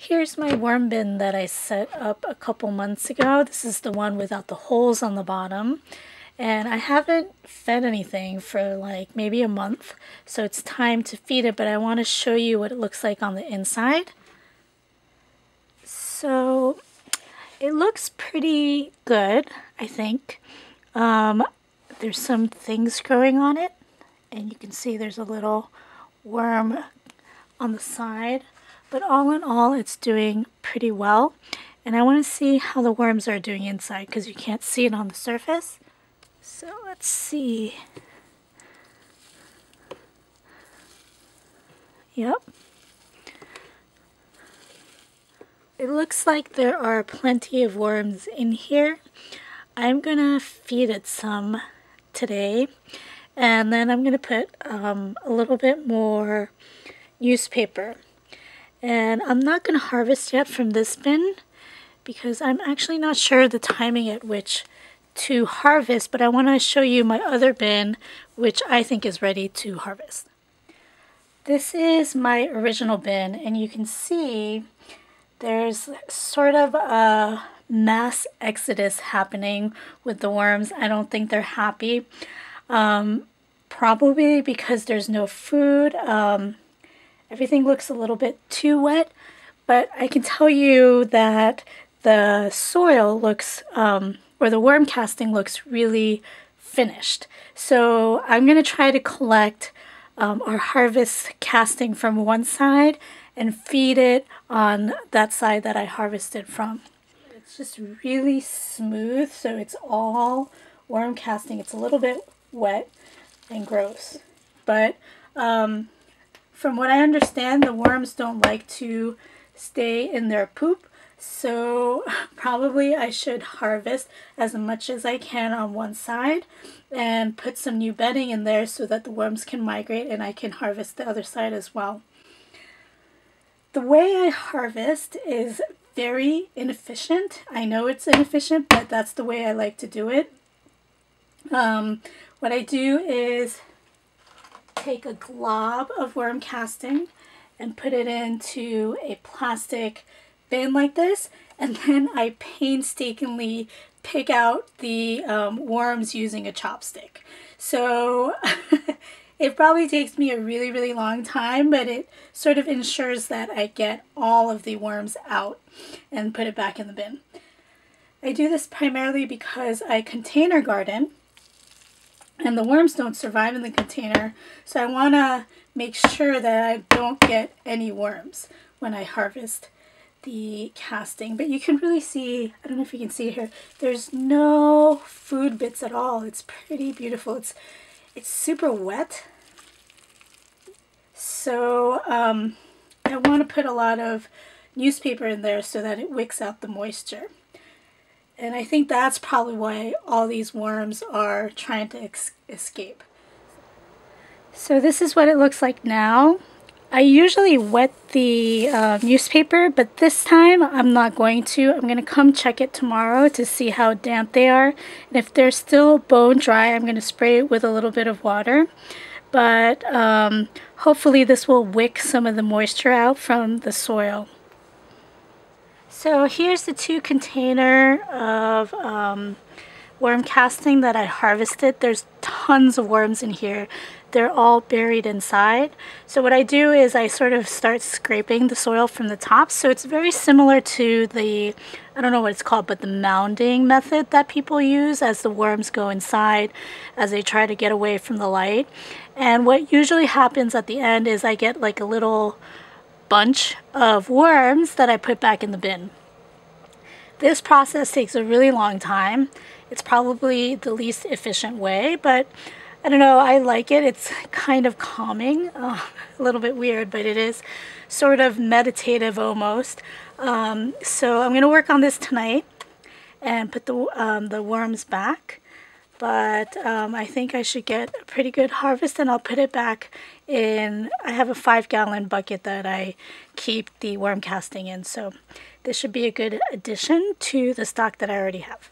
Here's my worm bin that I set up a couple months ago. This is the one without the holes on the bottom. And I haven't fed anything for like maybe a month, so it's time to feed it, but I want to show you what it looks like on the inside. So it looks pretty good, I think. There's some things growing on it, and you can see there's a little worm on the side. But all in all, it's doing pretty well. And I want to see how the worms are doing inside because you can't see it on the surface. So let's see. Yep. It looks like there are plenty of worms in here. I'm going to feed it some today. And then I'm going to put a little bit more newspaper. And I'm not going to harvest yet from this bin because I'm actually not sure the timing at which to harvest, but I want to show you my other bin, which I think is ready to harvest. This is my original bin, and you can see there's sort of a mass exodus happening with the worms. I don't think they're happy, probably because there's no food. Everything looks a little bit too wet, but I can tell you that the soil looks, or the worm casting looks really finished. So I'm going to try to collect our harvest casting from one side and feed it on that side that I harvested from. It's just really smooth, so it's all worm casting. It's a little bit wet and gross, but from what I understand, the worms don't like to stay in their poop, so probably I should harvest as much as I can on one side and put some new bedding in there so that the worms can migrate and I can harvest the other side as well. The way I harvest is very inefficient. I know it's inefficient, but that's the way I like to do it. What I do is take a glob of worm casting and put it into a plastic bin like this, and then I painstakingly pick out the worms using a chopstick. So it probably takes me a really long time, but it sort of ensures that I get all of the worms out and put it back in the bin. I do this primarily because I container garden, and the worms don't survive in the container, so I want to make sure that I don't get any worms when I harvest the casting. But you can really see, I don't know if you can see here, there's no food bits at all. It's pretty beautiful. It's super wet. So I want to put a lot of newspaper in there so that it wicks out the moisture. And I think that's probably why all these worms are trying to escape. So this is what it looks like now. I usually wet the newspaper, but this time I'm not going to. I'm going to come check it tomorrow to see how damp they are. And if they're still bone dry, I'm going to spray it with a little bit of water. But hopefully this will wick some of the moisture out from the soil. So here's the 2 container of worm casting that I harvested. There's tons of worms in here. They're all buried inside. So what I do is I sort of start scraping the soil from the top. So it's very similar to the, I don't know what it's called, but the mounding method that people use as the worms go inside as they try to get away from the light. And what usually happens at the end is I get like a little bunch of worms that I put back in the bin. This process takes a really long time. It's probably the least efficient way, but I don't know, I like it. It's kind of calming, a little bit weird, but it is sort of meditative almost. So I'm going to work on this tonight and put the worms back. But I think I should get a pretty good harvest, and I'll put it back in, I have a 5-gallon bucket that I keep the worm casting in. So this should be a good addition to the stock that I already have.